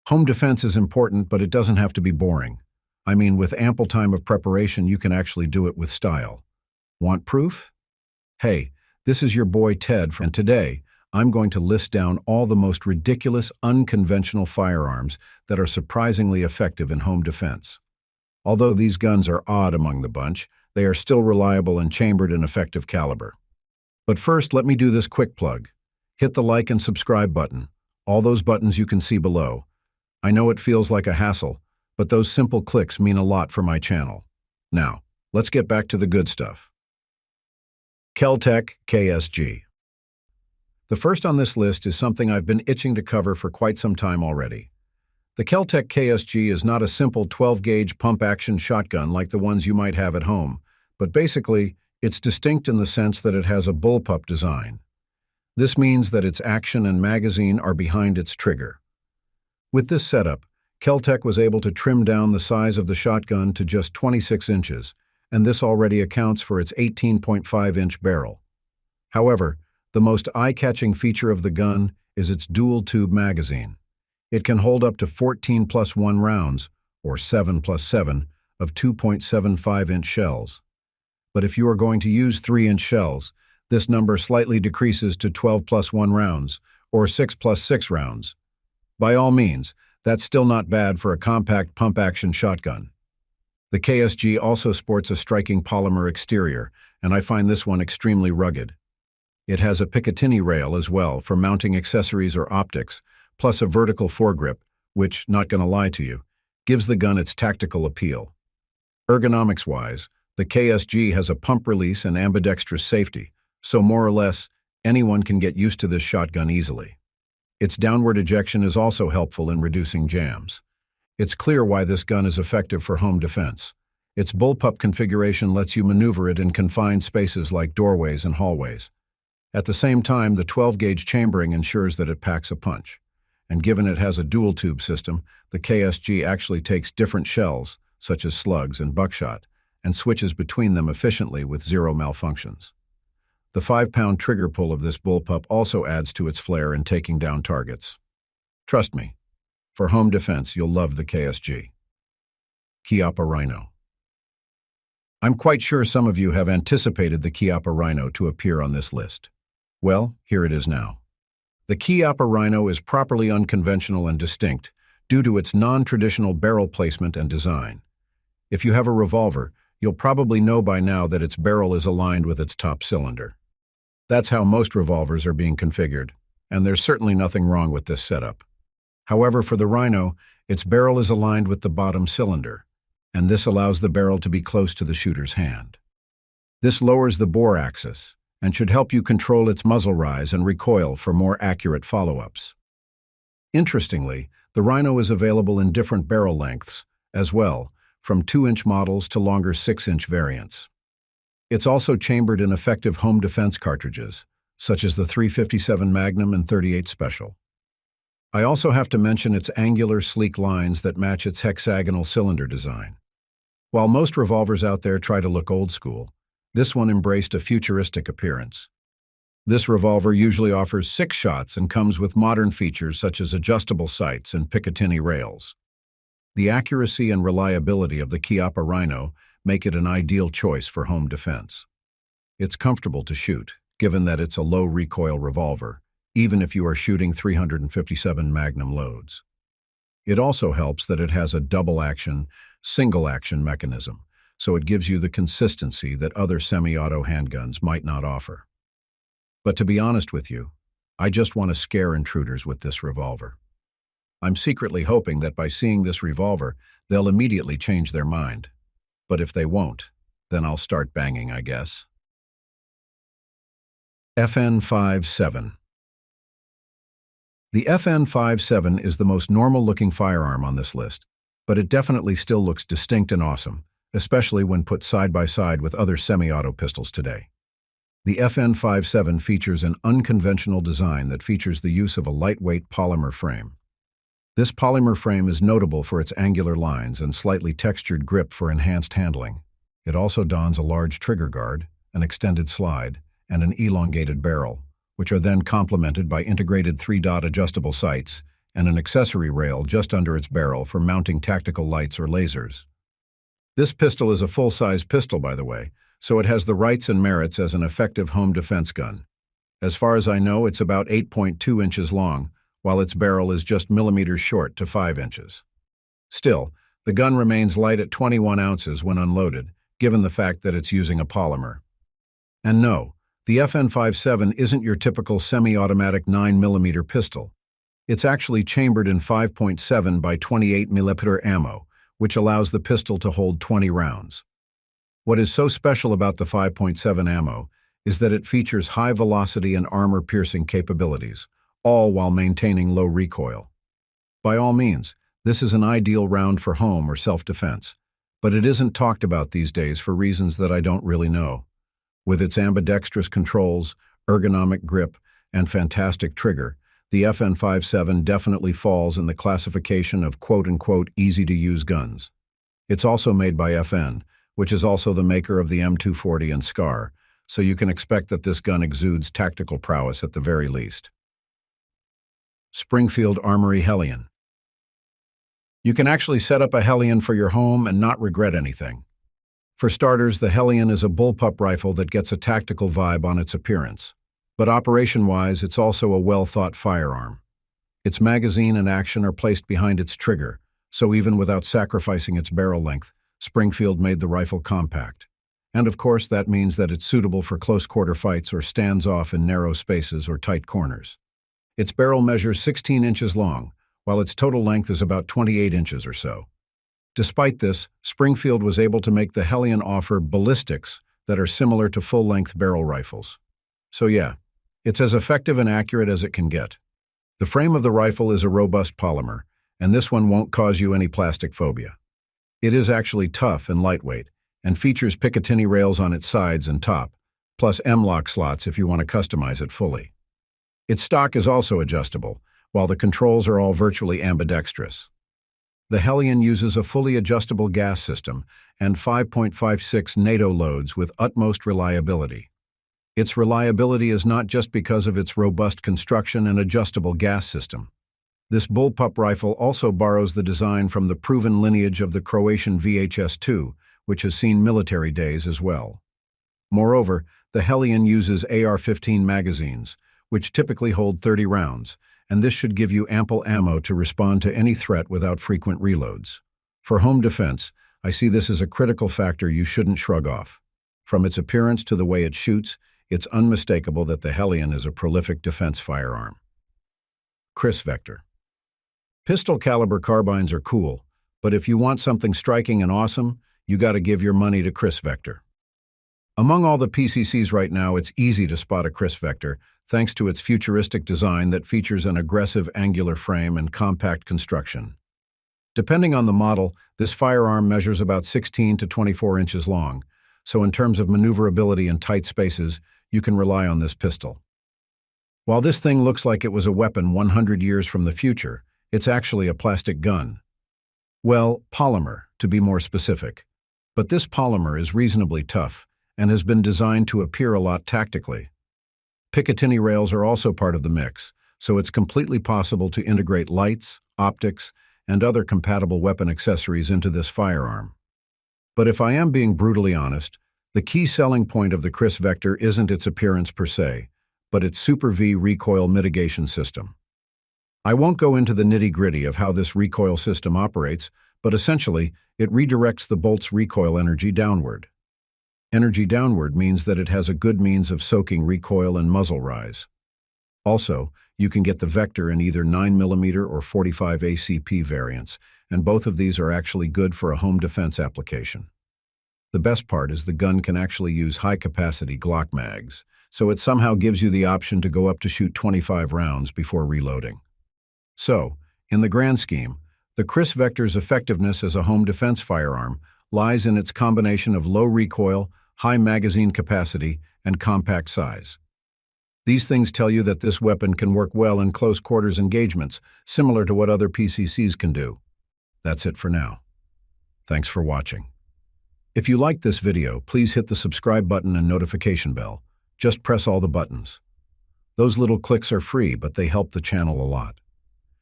Home defense is important, but it doesn't have to be boring. I mean, with ample time of preparation, you can actually do it with style. Want proof? Hey, this is your boy Ted, and today, I'm going to list down all the most ridiculous, unconventional firearms that are surprisingly effective in home defense. Although these guns are odd among the bunch, they are still reliable and chambered in effective caliber. But first, let me do this quick plug. Hit the like and subscribe button, all those buttons you can see below. I know it feels like a hassle, but those simple clicks mean a lot for my channel. Now, let's get back to the good stuff. Keltech KSG. The first on this list is something I've been itching to cover for quite some time already. The Keltech KSG is not a simple 12-gauge pump-action shotgun like the ones you might have at home, but basically, it's distinct in the sense that it has a bullpup design. This means that its action and magazine are behind its trigger. With this setup, Keltech was able to trim down the size of the shotgun to just 26 inches, and this already accounts for its 18.5-inch barrel. However, the most eye-catching feature of the gun is its dual-tube magazine. It can hold up to 14 plus 1 rounds, or 7 plus 7, of 2.75-inch shells. But if you are going to use 3-inch shells, this number slightly decreases to 12 plus 1 rounds, or 6 plus 6 rounds. By all means, that's still not bad for a compact pump-action shotgun. The KSG also sports a striking polymer exterior, and I find this one extremely rugged. It has a Picatinny rail as well for mounting accessories or optics, plus a vertical foregrip, which, not gonna lie to you, gives the gun its tactical appeal. Ergonomics-wise, the KSG has a pump release and ambidextrous safety, so more or less, anyone can get used to this shotgun easily. Its downward ejection is also helpful in reducing jams. It's clear why this gun is effective for home defense. Its bullpup configuration lets you maneuver it in confined spaces like doorways and hallways. At the same time, the 12-gauge chambering ensures that it packs a punch. And given it has a dual-tube system, the KSG actually takes different shells, such as slugs and buckshot, and switches between them efficiently with zero malfunctions. The 5-pound trigger pull of this bullpup also adds to its flair in taking down targets. Trust me, for home defense, you'll love the KSG. Rhino. I'm quite sure some of you have anticipated the Rhino to appear on this list. Well, here it is now. The Rhino is properly unconventional and distinct due to its non-traditional barrel placement and design. If you have a revolver, you'll probably know by now that its barrel is aligned with its top cylinder. That's how most revolvers are being configured, and there's certainly nothing wrong with this setup. However, for the Rhino, its barrel is aligned with the bottom cylinder, and this allows the barrel to be close to the shooter's hand. This lowers the bore axis and should help you control its muzzle rise and recoil for more accurate follow-ups. Interestingly, the Rhino is available in different barrel lengths, as well, from 2-inch models to longer 6-inch variants. It's also chambered in effective home defense cartridges, such as the .357 Magnum and .38 Special. I also have to mention its angular, sleek lines that match its hexagonal cylinder design. While most revolvers out there try to look old school, this one embraced a futuristic appearance. This revolver usually offers 6 shots and comes with modern features such as adjustable sights and Picatinny rails. The accuracy and reliability of the Rhino make it an ideal choice for home defense. It's comfortable to shoot, given that it's a low-recoil revolver, even if you are shooting .357 Magnum loads. It also helps that it has a double-action, single-action mechanism, so it gives you the consistency that other semi-auto handguns might not offer. But to be honest with you, I just want to scare intruders with this revolver. I'm secretly hoping that by seeing this revolver, they'll immediately change their mind. But if they won't, then I'll start banging, I guess. FN57. The FN57 is the most normal-looking firearm on this list, but it definitely still looks distinct and awesome, especially when put side by side with other semi-auto pistols today. The FN57 features an unconventional design that features the use of a lightweight polymer frame. This polymer frame is notable for its angular lines and slightly textured grip for enhanced handling. It also dons a large trigger guard, an extended slide, and an elongated barrel, which are then complemented by integrated 3-dot adjustable sights and an accessory rail just under its barrel for mounting tactical lights or lasers. This pistol is a full-size pistol, by the way, so it has the rights and merits as an effective home defense gun. As far as I know, it's about 8.2 inches long, while its barrel is just millimeters short to 5 inches. Still, the gun remains light at 21 ounces when unloaded, given the fact that it's using a polymer. And no, the FN57 isn't your typical semi-automatic 9mm pistol. It's actually chambered in 5.7 by 28mm ammo, which allows the pistol to hold 20 rounds. What is so special about the 5.7 ammo is that it features high velocity and armor-piercing capabilities, all while maintaining low recoil. By all means, this is an ideal round for home or self-defense, but it isn't talked about these days for reasons that I don't really know. With its ambidextrous controls, ergonomic grip, and fantastic trigger, the FN57 definitely falls in the classification of quote-unquote easy-to-use guns. It's also made by FN, which is also the maker of the M240 and SCAR, so you can expect that this gun exudes tactical prowess at the very least. Springfield Armory Helen. You can actually set up a Helen for your home and not regret anything. For starters, the Helen is a bullpup rifle that gets a tactical vibe on its appearance. But operation-wise, it's also a well-thought firearm. Its magazine and action are placed behind its trigger, so even without sacrificing its barrel length, Springfield made the rifle compact. And of course, that means that it's suitable for close-quarter fights or stands off in narrow spaces or tight corners. Its barrel measures 16 inches long, while its total length is about 28 inches or so. Despite this, Springfield was able to make the Helen offer ballistics that are similar to full-length barrel rifles. So yeah, it's as effective and accurate as it can get. The frame of the rifle is a robust polymer, and this one won't cause you any plastic phobia. It is actually tough and lightweight, and features Picatinny rails on its sides and top, plus M-lock slots if you want to customize it fully. Its stock is also adjustable, while the controls are all virtually ambidextrous. The Helen uses a fully adjustable gas system and 5.56 NATO loads with utmost reliability. Its reliability is not just because of its robust construction and adjustable gas system. This bullpup rifle also borrows the design from the proven lineage of the Croatian VHS-2, which has seen military days as well. Moreover, the Helen uses AR-15 magazines, which typically hold 30 rounds, and this should give you ample ammo to respond to any threat without frequent reloads. For home defense, I see this as a critical factor you shouldn't shrug off. From its appearance to the way it shoots, it's unmistakable that the Helen is a prolific defense firearm. Kriss Vector. Pistol caliber carbines are cool, but if you want something striking and awesome, you gotta give your money to Kriss Vector. Among all the PCCs right now, it's easy to spot a Kriss Vector thanks to its futuristic design that features an aggressive angular frame and compact construction. Depending on the model, this firearm measures about 16 to 24 inches long, so in terms of maneuverability in tight spaces, you can rely on this pistol. While this thing looks like it was a weapon 100 years from the future, it's actually a plastic gun. Well, polymer, to be more specific. But this polymer is reasonably tough and has been designed to appear a lot tactically. Picatinny rails are also part of the mix, so it's completely possible to integrate lights, optics, and other compatible weapon accessories into this firearm. But if I am being brutally honest, the key selling point of the Kriss Vector isn't its appearance per se, but its Super V recoil mitigation system. I won't go into the nitty-gritty of how this recoil system operates, but essentially, it redirects the bolt's recoil energy downward. Energy downward means that it has a good means of soaking recoil and muzzle rise. Also, you can get the Vector in either 9mm or 45 ACP variants, and both of these are actually good for a home defense application. The best part is the gun can actually use high-capacity Glock mags, so it somehow gives you the option to go up to shoot 25 rounds before reloading. So, in the grand scheme, the Kriss Vector's effectiveness as a home defense firearm lies in its combination of low recoil, high magazine capacity, and compact size. These things tell you that this weapon can work well in close quarters engagements, similar to what other PCCs can do. That's it for now. Thanks for watching. If you liked this video, please hit the subscribe button and notification bell. Just press all the buttons. Those little clicks are free, but they help the channel a lot.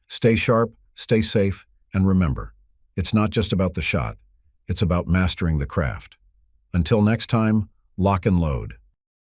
Stay sharp, stay safe, and remember, it's not just about the shot, it's about mastering the craft. Until next time, lock and load.